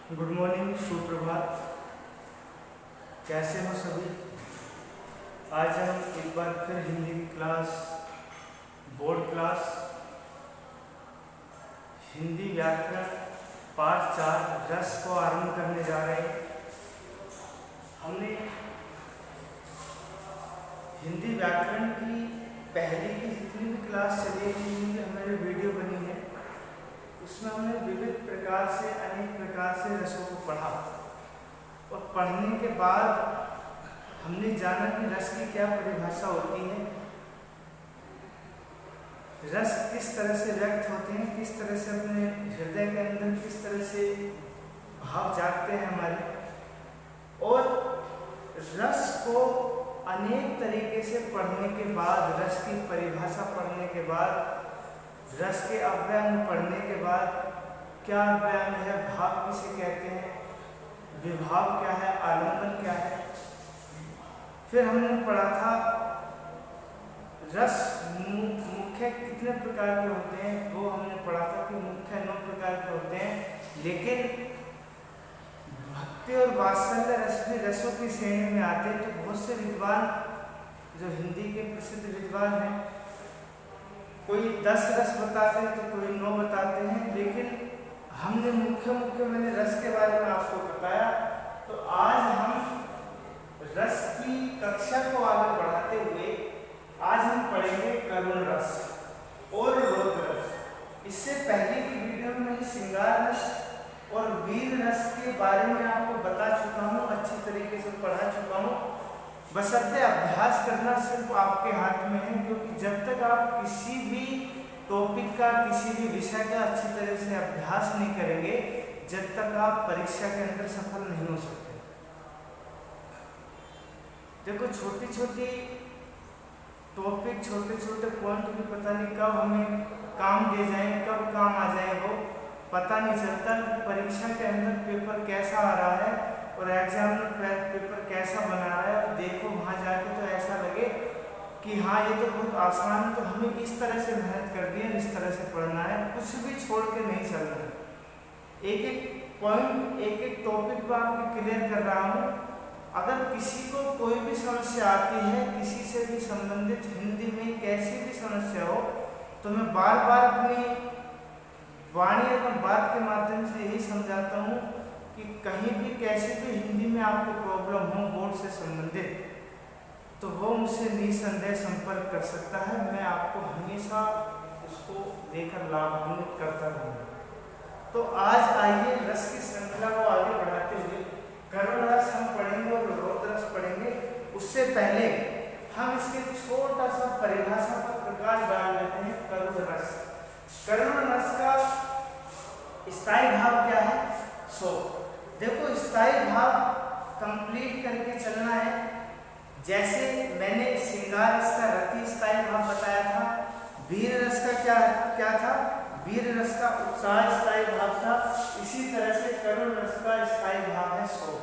Good morning, सुप्रभात। कैसे हो सभी? आज हम एक बार फिर Hindi class, board class, Hindi व्याकरण पाठ 4 रस को आरंभ करने जा रहे हैं। हमने हिंदी व्याकरण की पहले की जितनी भी क्लास चली थी, हमारी वीडियो बनी है, उसमें हमने विविध प्रकार से, अनेक प्रकार से रसों को पढ़ा और पढ़ने के बाद हमने जाना कि रस की क्या परिभाषा होती है, रस किस तरह से व्यक्त होते हैं, किस तरह से अपने हृदय के अंदर किस तरह से भाव जागते हैं हमारे, और रस को अनेक तरीके से पढ़ने के बाद, रस की परिभाषा पढ़ने के बाद, रस के अव्यंग पढ़ने के बाद, क्या अव्यंग है, भाव किसे कहते हैं, विभाव क्या है, आलंबन क्या है। फिर हमने पढ़ा था रस मुख्य कितने प्रकार के होते हैं, वो हमने पढ़ा था कि मुख्य 9 प्रकार के होते हैं, लेकिन भक्ति और वात्सल्य रस भी रसों की श्रेणी में आते हैं। तो बहुत से विद्वान जो हिंदी के प्रसिद्ध विद्वान हैं, कोई 10 रस बताते हैं तो कोई 9 बताते हैं, लेकिन हमने मुख्य मैंने रस के बारे में आपको बताया। तो आज हम रस की कक्षा को आगे बढ़ाते हुए आज हम पढ़ेंगे करुण रस और रौद्र रस। इससे पहले की वीडियो में मैं श्रृंगार रस और वीर रस के बारे में आपको बता चुका हूँ, अच्छी तरीके से पढ़ा चुका हूँ। बशर्ते अभ्यास करना सिर्फ आपके हाथ में है, क्योंकि जब तक आप किसी भी टॉपिक का, किसी भी विषय का अच्छी तरह से अभ्यास नहीं करेंगे, जब तक आप परीक्षा के अंदर सफल नहीं हो सकते। देखो, छोटी छोटी टॉपिक, छोटे छोटे पॉइंट भी पता नहीं कब हमें काम दे जाए, कब काम आ जाए, वो पता नहीं चलता। परीक्षा के अंदर पेपर कैसा आ रहा है और एग्जामिनर पेपर कैसा बना रहा है, और देखो वहाँ जाके तो ऐसा लगे कि हाँ ये तो बहुत आसान है, तो हमें इस तरह से मेहनत करनी है, इस तरह से पढ़ना है, कुछ भी छोड़ के नहीं चलना है। एक एक पॉइंट, एक एक टॉपिक पर आपको क्लियर कर रहा हूँ। अगर किसी को कोई भी समस्या आती है, किसी से भी संबंधित हिंदी में कैसी भी समस्या हो, तो मैं बार बार अपनी वाणी और बात के माध्यम से यही समझाता हूँ कि कहीं भी कैसी भी हिंदी में आपको प्रॉब्लम हो बोर्ड से संबंधित, तो वो मुझसे निसंदेह संपर्क कर सकता है। मैं आपको हमेशा उसको देकर लाभान्वित करता रहूँगा। तो आज आइए रस की श्रृंखला को आगे बढ़ाते हुए करुण रस हम पढ़ेंगे और रौद्र रस पढ़ेंगे। उससे पहले हम इसके छोटा सा परिभाषा पर प्रकाश डाल लेते हैं। करुण रस, करुण रस का स्थायी भाव क्या है? देखो, स्थायी भाव कंप्लीट करके चलना है। जैसे मैंने श्रृंगार रस का रति स्थायी भाव बताया था, वीर रस का क्या था? वीर रस का उत्साह स्थायी भाव था। इसी तरह से करुण रस का स्थायी भाव है शोक।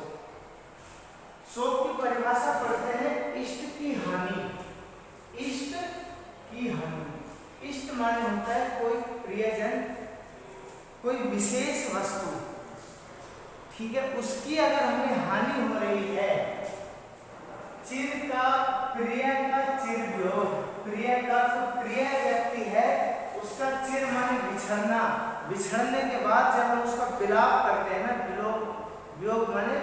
शोक की परिभाषा पढ़ते हैं, इष्ट की हानि। इष्ट की हानि, इष्ट माने होता है कोई प्रियजन, कोई विशेष वस्तु, ठीक है, उसकी अगर हमें हानि हो रही है, चिर का, प्रिय का चिर वियोग, प्रिय का तो प्रिय व्यक्ति है, उसका चिर माने बिछड़ना, बिछड़ने के बाद जब हम उसका विलाप करते हैं ना, वियोग माने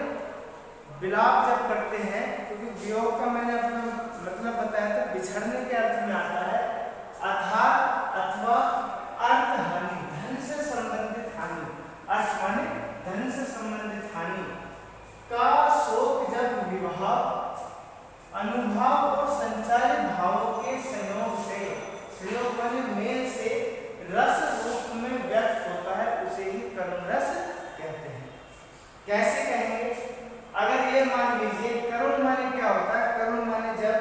विलाप जब करते हैं, क्योंकि वियोग का मैंने अपना मतलब बताया था, बिछड़ने के अर्थ में आता है अर्थात अथवा अर्थ हानि, धन से संबंधित हानि, अर्थ माने धन से संबंधित हानि का शोक जब विवाह, अनुभव और संचारित भावों के संयोग से, संयोग माने मेल से रस रूप में व्यक्त होता है, उसे ही करुण रस कहते हैं। कैसे कहेंगे? अगर ये मान लीजिए, करुण माने क्या होता है? करुण माने जब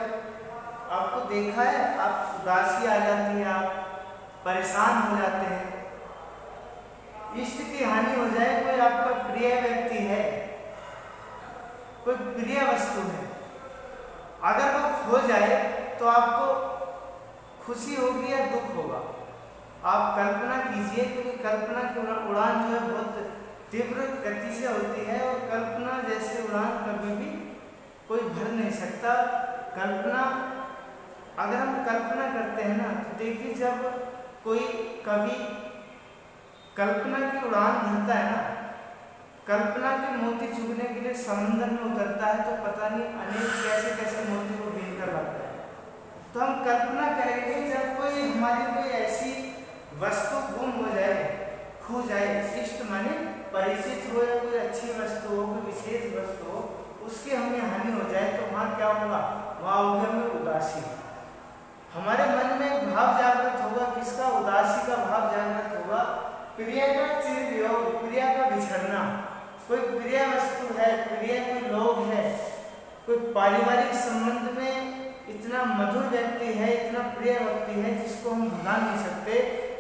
आपको देखा है, आप उदासी आ जाती है, आप परेशान हो जाते हैं, इष्ट की हानि हो जाए, कोई आपका प्रिय व्यक्ति है, कोई प्रिय वस्तु है, अगर वो खो जाए तो आपको खुशी होगी या दुख होगा? आप कल्पना कीजिए, क्योंकि कल्पना की उड़ान जो है बहुत तीव्र गति से होती है और कल्पना जैसे उड़ान कभी भी कोई भर नहीं सकता। कल्पना, अगर हम कल्पना करते हैं ना, तो देखिए जब कोई कवि कल्पना की उड़ान भरता है ना, कल्पना के मोती चुगने के लिए समुद्र में उतरता है, तो पता नहीं अनेक कैसे कैसे मोती को बीन कर लाता है। तो हम कल्पना करेंगे जब कोई हमारी कोई ऐसी वस्तु गुम हो जाए, खो जाए, इष्ट माने परिचित हो या कोई अच्छी वस्तु हो, कोई विशेष वस्तु हो, उसकी हमें हानि हो जाए, तो वहाँ क्या होगा? वहाँ होगा हमें उदासी। हमारे मन में एक भाव जागृत होगा, किसका? उदासी का भाव जागृत होगा। प्रिय का चिरवियोग, प्रिय का बिछड़ना। कोई प्रिय वस्तु है, प्रिय कोई लोग है, कोई पारिवारिक संबंध में इतना मधुर व्यक्ति है, इतना प्रिय व्यक्ति है, जिसको हम भुला नहीं सकते,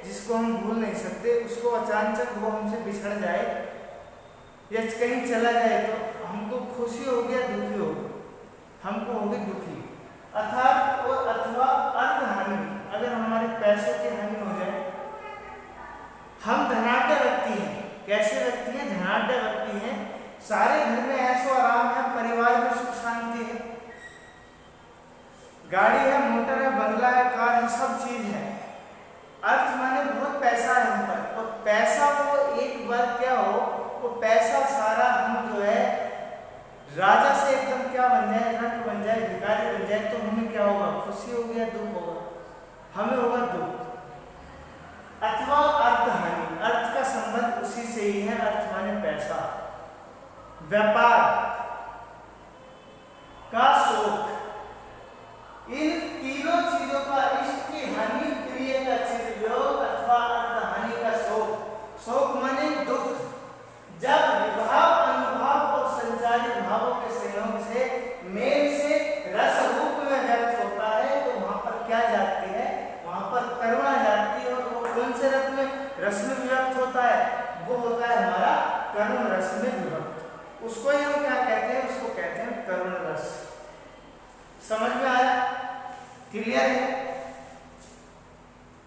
जिसको हम भूल नहीं सकते, उसको अचानक वो हमसे बिछड़ जाए या कहीं चला जाए, तो हमको खुशी होगी या दुखी होगी? हमको होगी दुखी। अर्थात और अथवा अर्थ हानि, अगर हमारे पैसों की हानि हो जाए। हम धनाढ्य व्यक्ति हैं। कैसे व्यक्ति हैं? धनाढ्य व्यक्ति हैं। सारे घर में ऐशो आराम है, परिवार में सुख शांति है, गाड़ी है, मोटर है, बंगला है, कार है, सब चीज है। अर्थ माने बहुत पैसा है हम पर, और पैसा वो एक बार क्या हो, वो पैसा सारा हम जो है राजा से एकदम क्या बन जाए, रंग बन जाए, भिखारी बन जाए, तो हमें क्या होगा? खुशी होगी या दुख होगा? हमें होगा दुख। अथवा अर्थ हानि, अर्थ का संबंध उसी से ही है। अर्थ माने पैसा। व्यापार का शोक, इन तीनों चीजों का, इष्ट की हानि, प्रिय का चिरवियोग अथवा अर्थ हानि का शोक। शोक माने दुख। जब विभाव, अनुभाव और संचारी भावों के संयोग से, मेल से रस रूप में व्यक्त होता है, तो वहां पर क्या जाती है? वहां पर करुणा जाती है। और वो कौन से रस में? रस में व्यक्त होता है, वो होता है हमारा करुण रस में विभक्त। उसको ही हम क्या कहते हैं? उसको कहते हैं करुण रस। समझ में आया? क्लियर है?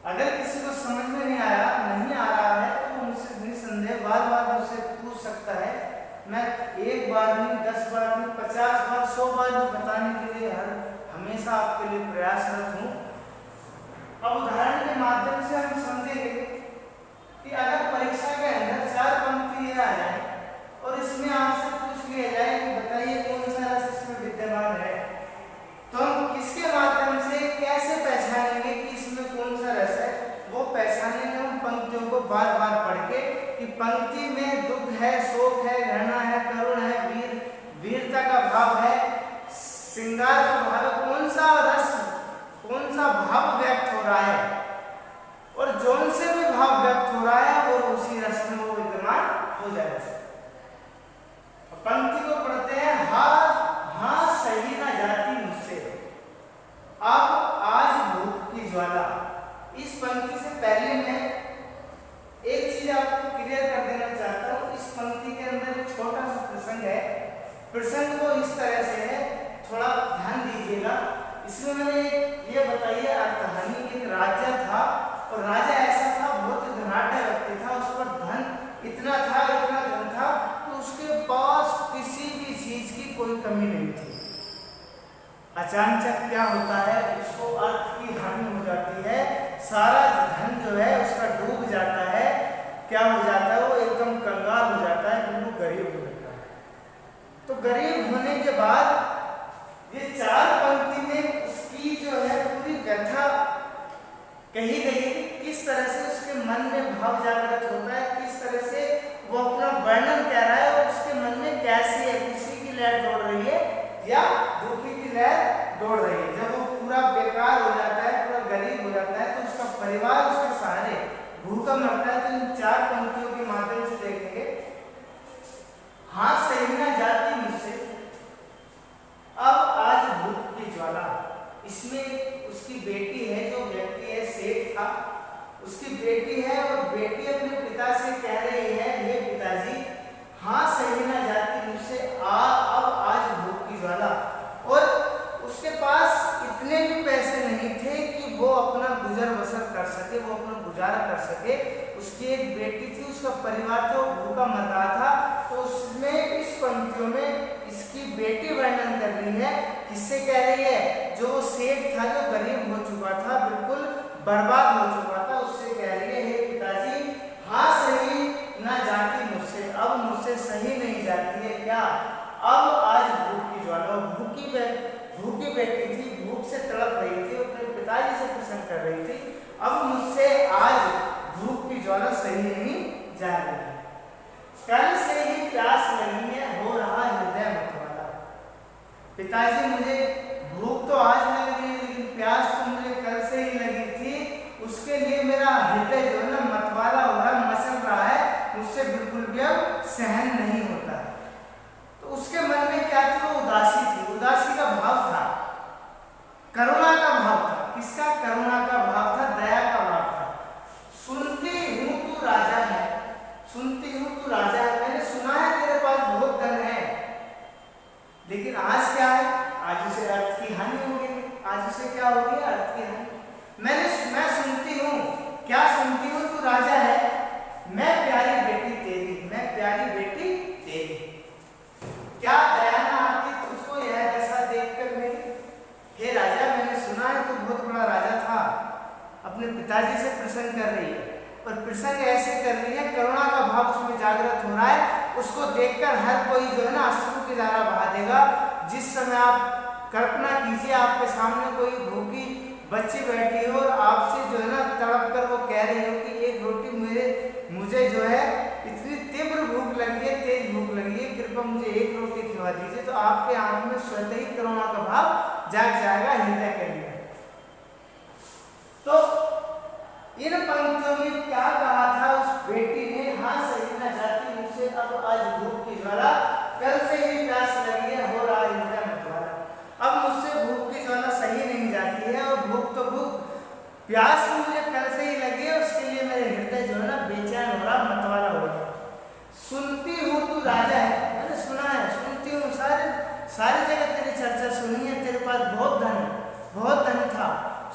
अगर किसी को समझ में नहीं आया, नहीं आ रहा है, तो मुझसे निसंदेह बार बार मुझसे पूछ सकता है। मैं एक बार नहीं, 10 बार नहीं, 50 बार, 100 बार भी बताने के लिए हमेशा आपके लिए प्रयासरत हूँ। अब उदाहरण के माध्यम से हम समझेंगे कि अगर परीक्षा के अंदर 4 पंक्ति आ जाए और इसमें आपसे पूछ लिया जाए कि बताइए कौन सा रस इसमें विद्यमान है, तो हम किसके माध्यम से कैसे पहचानेंगे कि इसमें कौन सा रस है? वो पहचानेंगे हम पंक्तियों को बार बार पढ़ के, कि पंक्ति में दुख है, शोक है, घृणा है, करुण है, वीरता का भाव है, श्रृंगार का भाव है, कौन सा रस, कौन सा भाव व्यक्त हो रहा है, और जौन से भी भाव व्यक्त हो रहा है वो उसी रस में वो विद्यमान हो जाएगा। पंक्ति को पढ़ते हैं। हाँ सही ना जाती मुझसे, अब आज भूख की ज्वाला। इस पंक्ति से पहले मैं एक चीज आपको क्लियर कर देना चाहता हूँ। इस पंक्ति के अंदर एक छोटा सा प्रसंग है। प्रसंग को इस तरह से है, थोड़ा ध्यान दीजिएगा। इसमें मैंने ये बताइए, अर्थहानि, एक राजा था, और राजा ऐसा था, बहुत धनाढ्य व्यक्ति था, उस पर धन इतना था, इतना धन था, तो उसके पास किसी भी चीज की कोई कमी नहीं थी। अचानक क्या होता है? उसको अर्थ की हानि हो जाती है, सारा धन जो है उसका डूब जाता है। क्या हो जाता है? वो एकदम कंगाल हो जाता है, बिल्कुल गरीब हो जाता है। तो गरीब होने के बाद ये 4 पंक्ति में उसकी जो है पूरी व्यथा कही गई, किस तरह से उसके मन में भाव जागृत होता है, किस तरह से वो अपना वर्णन कह रहा है, और उसके मन में कैसी है, खुशी की लहर दौड़ रही है या दुखी की लहर दौड़ रही है। जब वो पूरा बेकार हो जाता है, पूरा गरीब हो जाता है, तो उसका परिवार उसके सहारे भूखा मरता है। तो इन 4 पंक्तियों के माध्यम से देखेंगे। हाथ सही ना जाती मुझसे, अब आज भूख की ज्वाला। इसमें उसकी बेटी है, जो व्यक्ति है सेठ था, उसकी बेटी है, और बेटी अपने पिता से कह रही है, हे पिताजी, हाँ सही ना जाती मुझसे, अब आज भूख की ज्वाला। और उसके पास इतने भी पैसे नहीं थे कि वो अपना गुजर बसर कर सके, वो अपना गुजारा कर सके। उसकी एक बेटी थी, उसका परिवार था, वो भूखा मर रहा था। तो उसमें इस पंक्तियों में इसकी बेटी वर्णन कर रही है। किससे कह रही है? जो सेठ था, जो गरीब हो चुका था, बिल्कुल बर्बाद हो चुका था, उससे कह रही है, हे पिताजी हाँ सही ना जाती मुझसे, अब मुझसे सही नहीं जाती है क्या? अब आज भूख की ज्वाला, भूखी बैठी थी, भूख से तड़प रही थी, अपने पिताजी से प्रश्न कर रही थी, अब मुझसे आज भूख की ज्वाला सही नहीं जा रही है। कल से ही प्यास लगी है, हो रहा हृदय मतवाला। पिताजी मुझे भूख तो आज लग रही है, लेकिन प्यास तो मुझे कल से ही लगी थी, उसके लिए मेरा हृदय जो है ना मतवाला हो रहा, मचल रहा है, मुझसे बिल्कुल भी अब सहन नहीं होता। तो उसके मन में क्या थी? वो उदासी थी, उदासी का भाव था, करुणा का भाव था। किसका? करुणा का भाव था, दया का भाव था। सुनती हूँ तू राजा है, सुनती हूँ तू राजा है, मैंने सुना है तेरे पास बहुत धन है, लेकिन आज क्या है? आज उसे अर्थ की हानि हो गई। आज उसे क्या हो गई? अर्थ की हानि। मैं सुनती हूँ, क्या सुनती हूँ? तू राजा है, मैं प्यारी बेटी तेरी, मैं प्यारी बेटी तेरी। क्या दया ना आती तुझको यह दशा देखकर मेरी? हे राजा, मैंने सुना है तू बहुत बड़ा राजा था। अपने पिताजी से प्रसन्न कर रही है, और प्रसन्न ऐसे कर रही है, करुणा का भाव उसमें जागृत हो रहा है। उसको देखकर हर कोई जो है ना अश्रु की धारा बहा देगा। जिस समय आप कल्पना कीजिए, आपके सामने कोई भूखी बच्ची बैठी हो और आपसे जो है ना तड़प कर वो कह रही हो कि एक रोटी मुझे जो है इतनी तीव्र भूख लगी है, तेज भूख लगी है, कृपया मुझे एक रोटी खिला दीजिए, तो आपके आंख में स्वतः ही करुणा का भाव जाग जाएगा हृदय के लिए। तो इन पंक्तियों में क्या कहा था उस बेटी ने? हाँ सही ना जाती मुझसे, अब आज भूख की ज्वाला, कल से ही प्यास लगी है, हो रहा हृदय मतवाला। अब मुझसे भूख की ज्वाला सही नहीं जाती है, और भूख तो भूख, प्यास मुझे कल से ही लगी है, उसके लिए मेरे हृदय जो है ना बेचैन हो रहा, मतवाला हो रहा। सुनती हूँ तू राजा है, मैंने सुना है, सुनती हूँ, सारी जगह तेरी चर्चा सुनी है, तेरे पास बहुत धन था।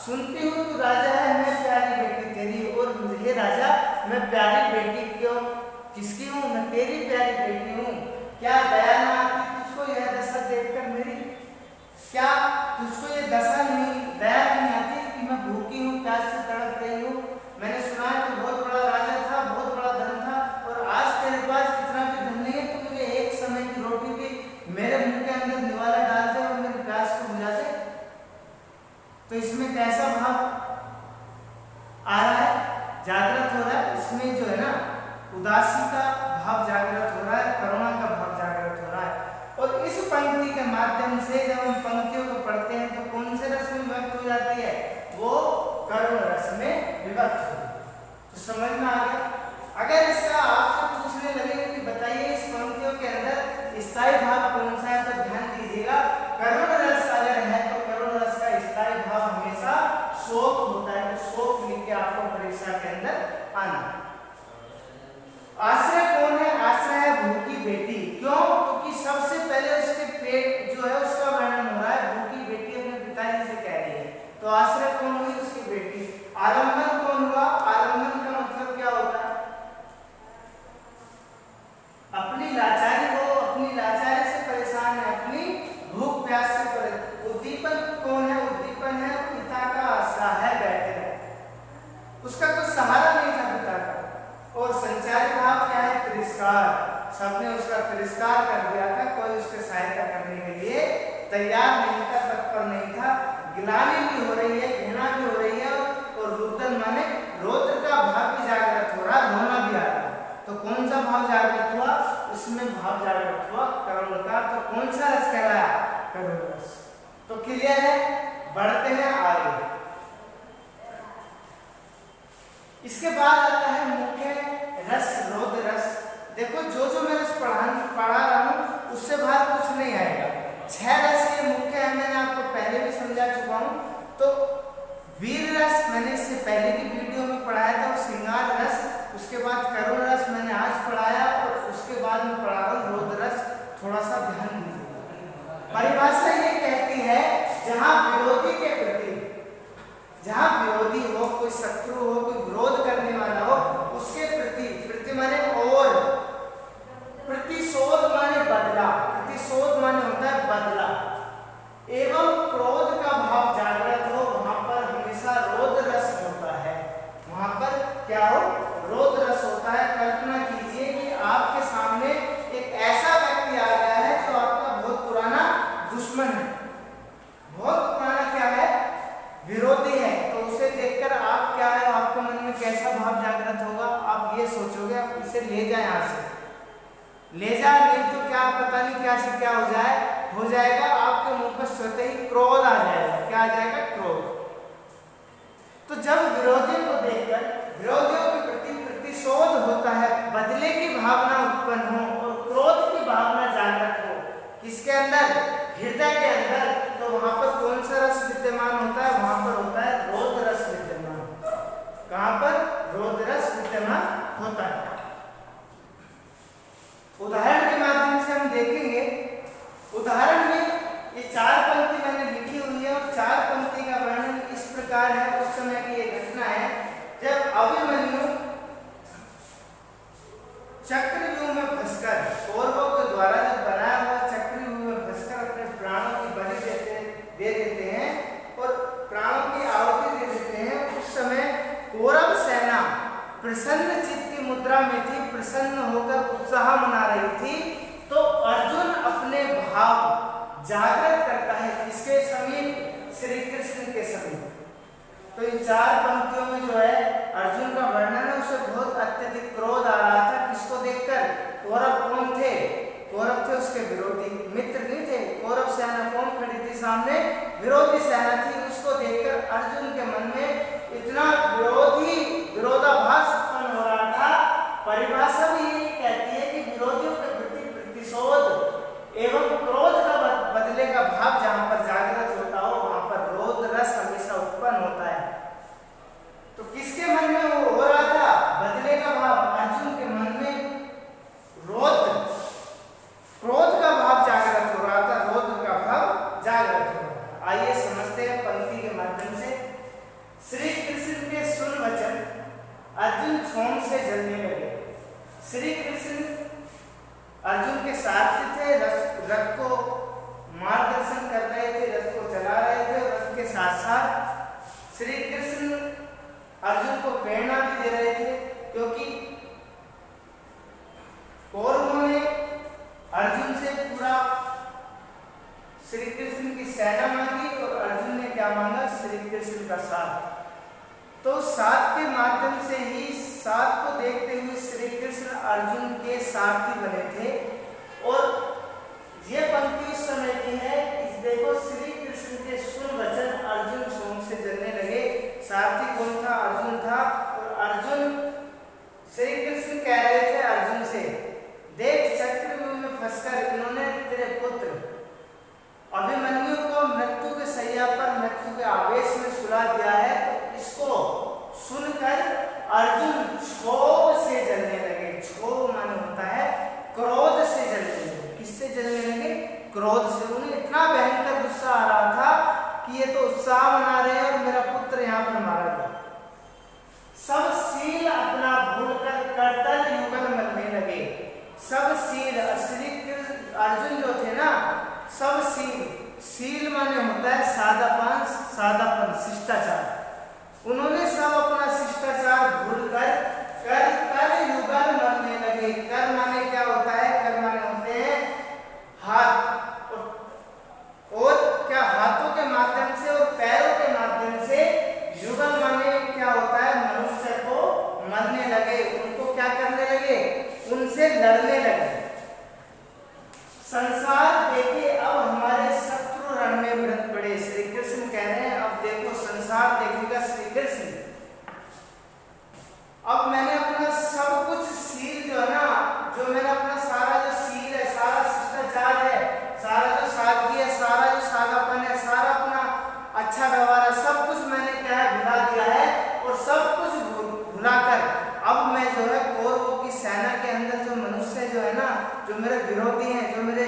सुनती हूँ तू राजा है, मैं प्यारी बेटी तेरी, और हे राजा मैं प्यारी बेटी क्यों किसकी हूँ? मैं तेरी प्यारी बेटी हूँ। क्या दया ना आती तुझको यह दशा देखकर मेरी? क्या तुझको ये दशा नहीं, दया नहीं आती कि मैं भूखी हूँ, प्यास से तड़प रही हूँ? मैंने सुना है तू बहुत बड़ा राजा था, बहुत बड़ा धन था, और आज तेरे पास इतना भी धन नहीं है, तो मुझे एक समय की रोटी भी मेरे मुंह के अंदर निवाला डाल दे और मेरी प्यास को बुझा दे। तो इसमें कैसा भाव आ रहा है, जागृत हो रहा है? इसमें जो है ना उदासी का भाव जागृत हो रहा है, करुणा का भाव जागृत हो रहा है। और इस पंक्ति के माध्यम से जब हम पंक्तियों को पढ़ते हैं तो कौन से रस में विभक्त हो जाती है? वो करुण रस में विभक्त हो। तो समझ में आ गया? अगर इसका आपसे पूछने लगे कि बताइए इस पंक्तियों के अंदर स्थायी भाव कौन सा है, तो ध्यान दीजिएगा, करुण रस अगर है तो करुण रस का स्थायी भाव हमेशा शोक होता है। तो शोक लिख के आपको परीक्षा के अंदर आना। आश्रय कौन है? आश्रय है भूखी बेटी। क्यों? क्योंकि सबसे पहले उसके पेट जो है उसका वर्णन हो रहा है, भूखी बेटी अपने पिताजी से कह रही है। तो आश्रय कौन हुई? उसकी बेटी। आलंबन कौन हुआ? आलंबन का मतलब क्या होता है? अपनी लाचारी, वो अपनी लाचारी से परेशान है, अपनी भूख प्यास से परेशान। उद्दीपन कौन है? उद्दीपन है पिता का आसरा है, बैठे रहे, उसका कुछ सहारा नहीं था पिता का। और संचारी भाव क्या है? तिरस्कार, सबने उसका तिरस्कार कर दिया था, कोई उसकी सहायता करने के लिए तैयार नहीं था, तत्पर नहीं था। गिलानी भी हो रही है, घृणा भी हो रही है, और रुदन माने रौद्र का भाव भी जागृत हो रहा, रोना भी आ रहा। तो कौन सा भाव जागृत हुआ? उसमें भाव जागृत हुआ करुण का। तो कौन सा रस कहलाया? करुण रस। तो क्लियर है? बढ़ते हैं आगे। इसके बाद आता है मुख्य रस, रौद्र रस। देखो जो मैं रस पढ़ा रहा हूँ उससे बाहर कुछ नहीं आएगा। 6 रस ये मुख्य है, मैंने आपको पहले भी समझा चुका हूँ। तो वीर रस मैंने इससे पहले की वीडियो में पढ़ाया था, श्रृंगार रस, उसके बाद करुण रस मैंने आज पढ़ाया, और उसके बाद में पढ़ा रहा हूँ रौद्र रस। थोड़ा सा ध्यान दीजिए। परिभाषा ये कहती है जहाँ विरोधी के प्रति जहाँ विरोधी हो, कोई शत्रु हो, कोई विरोध करने वाला हो, उसके प्रति माने और, प्रतिशोध माने बदला, प्रतिशोध माने होता है बदला, एवं क्रोध का भाव जागृत हो, वहां पर हमेशा रोध रस होता है। वहां पर क्या हो? रोध रस होता है। कल्पना कीजिए कि आपके सामने एक ऐसा व्यक्ति आ गया है जो आपका बहुत पुराना दुश्मन है, बहुत पुराना क्या है? विरोधी है। तो उसे देखकर आप क्या है, आपके मन में कैसा भाव जागृत होगा? आप ये सोचोगे आप इसे ले जाए, यहाँ से ले जा, नहीं तो क्या पता नहीं क्या से क्या हो जाएगा, आपके मुंह पर स्वतः ही क्रोध आ जाएगा। क्या आ जाएगा? क्रोध। तो जब विरोधियों को देखकर विरोधियों के प्रति प्रतिशोध होता है, बदले की भावना उत्पन्न हो और क्रोध की भावना जागृत हो, किसके अंदर? हृदय के अंदर। तो वहां पर कौन सा रस विद्यमान होता है? वहां पर होता है रोध रस विद्यमान। कहां पर? रोध रस विद्यमान होता है। उदाहरण के माध्यम से हम देखेंगे। उदाहरण में ये 4 पंक्ति मैंने लिखी हुई है और 4 पंक्ति का वर्णन इस प्रकार है। उस समय की ये घटना है जब अभिमन्यु चक्रव्यूह में फंसकर, कौरवों के द्वारा जब बनाया हुआ चक्रव्यूह में फंसकर अपने प्राणों की बलि दे देते हैं और प्राणों की आहुति दे देते हैं। उस समय कौरव सेना प्रसन्न चित्त की मुद्रा में थी, प्रसन्न होकर उत्साह मना रही थी। तो अर्जुन अपने भाव जागृत करता है इसके समीप, श्री कृष्ण के समीप। तो इन 4 पंक्तियों में जो है अर्जुन का वर्णन है, उसे बहुत अत्यधिक क्रोध आ रहा था। किसको देखकर? कौरव कौन थे? कौरव थे उसके विरोधी, मित्र नहीं थे। कौरव सेना कौन खड़ी थी सामने? विरोधी सेना थी। उसको देखकर अर्जुन के मन में इतना विरोधाभास उत्पन्न हो रहा था। परिभाषा भी यही कहती है कि विरोधियों के प्रति प्रतिशोध एवं क्रोध का बदले का भाव जहां पर जागृत होता हो, वहां पर रोध रस हमेशा उत्पन्न होता है। तो किसके मन में वो हो रहा था? बदले का भाव। अर्जुन के मन में क्रोध का भाव जागृत हो रहा था, रोध का भाव जागृत हो रहा था। आइए समझते हैं पंक्ति के माध्यम से। श्री कृष्ण के सुन वचन अर्जुन क्षोभ से जलने लगे। श्री कृष्ण अर्जुन के सारथी थे, रथ को मार्गदर्शन कर रहे थे, रथ को चला रहे थे और रथ के साथ साथ श्री कृष्ण अर्जुन को प्रेरणा भी दे रहे थे, क्योंकि कौरवों ने अर्जुन से पूरा श्री कृष्ण की सेना मांगी और अर्जुन ने क्या मांगा? श्री कृष्ण का साथ। तो साथ के माध्यम से ही, साथ को देखते हुए श्री कृष्ण अर्जुन के सारथी बने थे। और ये पंक्ति इस समय की है, इस देखो श्री कृष्ण के सुन वचन अर्जुन क्षोभ से जलने लगे। सारथी कौन था? अर्जुन था। और अर्जुन, श्री कृष्ण कह रहे थे अर्जुन से, देख चक्रव्यूह में फंसकर इन्होंने तेरे पुत्र अभिमन्यु को मृत्यु के शैया पर मृत्यु के आवेश में सुला दिया है। तो इसको सुनकर अर्जुन क्षोभ से जलने लगे। क्षोभ माने होता है क्रोध से जलने लगे। किससे जलने लगे? क्रोध से। उन्हें इतना भयंकर गुस्सा आ रहा था कि ये तो उत्साह मना रहे हैं और मेरा पुत्र यहाँ पर मारा गया। सब सील अपना भूलकर करतल युगल मरने लगे। सब सील, श्री कृष्ण अर्जुन जो थे ना, सब सील माने होता है सादापन, शिष्टाचार। उन्होंने सब अपना शिष्टाचार भूलकर करतल युगल मरने लगे। कर माने क्या होता है? कर माने होते हैं हाथ, और क्या हाथों के माध्यम से और पैरों के माध्यम से। युगल माने क्या होता है? मनुष्य को मरने लगे, उनको क्या करने लगे? उनसे लड़ने लगे। संसार देखे अब हमारे शत्रु रण में व्रत पड़े। श्री कृष्ण कह रहे हैं अब देखो संसार देखेगा श्री कृष्ण। अब मैंने अपना सब कुछ सील जो है ना, जो मैंने अपना सारा जो सील है, सारा शिष्टाचार है, सारा जो सादगी है, सारा जो सादापन है, सारा अपना अच्छा व्यवहार है, सब कुछ मैंने क्या है? भुला दिया है। और सब कुछ भुलाकर अब मैं जो है कौरवों की सेना के अंदर जो मनुष्य जो है ना, जो मेरे विरोधी हैं, जो मेरे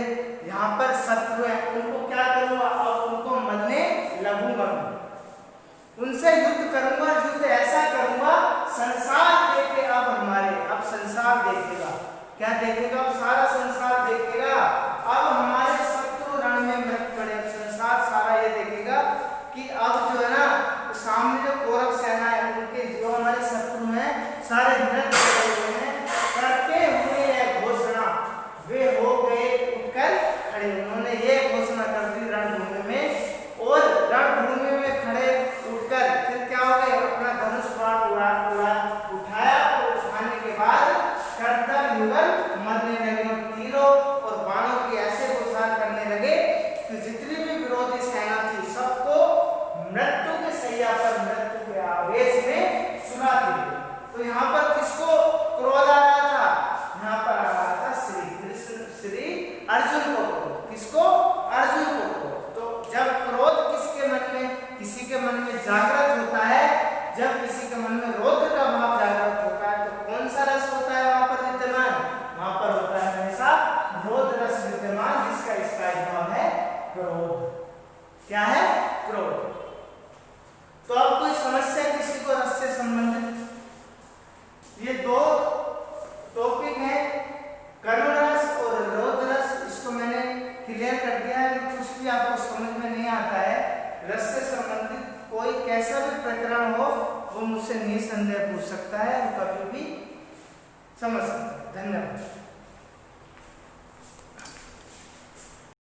यहाँ पर शत्रु हैं, उनको क्या करूँगा? अब उनको मरने लगूंगा। उनसे युद्ध करूंगा, युद्ध ऐसा करूंगा संसार देखे अब हमारे, अब संसार देखेगा। क्या देखेगा? अब सारा संसार देखेगा। अब हमारे शत्रु रण में मृत पड़े। अब संसार सारा ये देखेगा कि अब जो है ना सामने जो कौरव सेना है उनके जो हमारे शत्रु हैं सारे मृत पड़े हुए हैं। करते हुए यह घोषणा वे हो गए उठकर खड़े। उन्होंने ये घोषणा कर दी रणभूमि में, और रणभूमि में खड़े उठकर फिर क्या हो गए? अपना धनुष बाण उठाया और उठाने के बाद करतल युगल मरने लगे और तीरों और बाणों की ऐसे प्रसार करने लगे कि जितनी भी विरोधी सेना थी सबको मृत्यु के शैया पर मृत्यु के आवेश में सुला दी। तो यहाँ पर किसको क्रोध आ रहा था? यहाँ पर आ रहा था श्री कृष्ण, श्री अर्जुन को क्रोध। किसको? अर्जुन को क्रोध। तो जब क्रोध किसके मन में, किसी के मन में जागृत होता है, जब किसी के मन में रौद्र का भाव जागृत होता है तो कौन सा रस होता है वहां पर विद्यमान? वहां पर होता है हमेशा रौद्र रस विद्यमान, जिसका इसका भाव है क्रोध। क्या है? क्रोध। तो अब कोई समस्या किसी को रस से संबंधित? ये दो टॉपिक है, करुण रस और रौद्र रस। इसको मैंने क्लियर कर दिया है। कुछ भी आपको समझ में नहीं आता है रस से संबंधित कोई कैसा भी प्रकरण हो वो मुझसे निसंदेह पूछ सकता है और कभी भी समझ सकता है। धन्यवाद।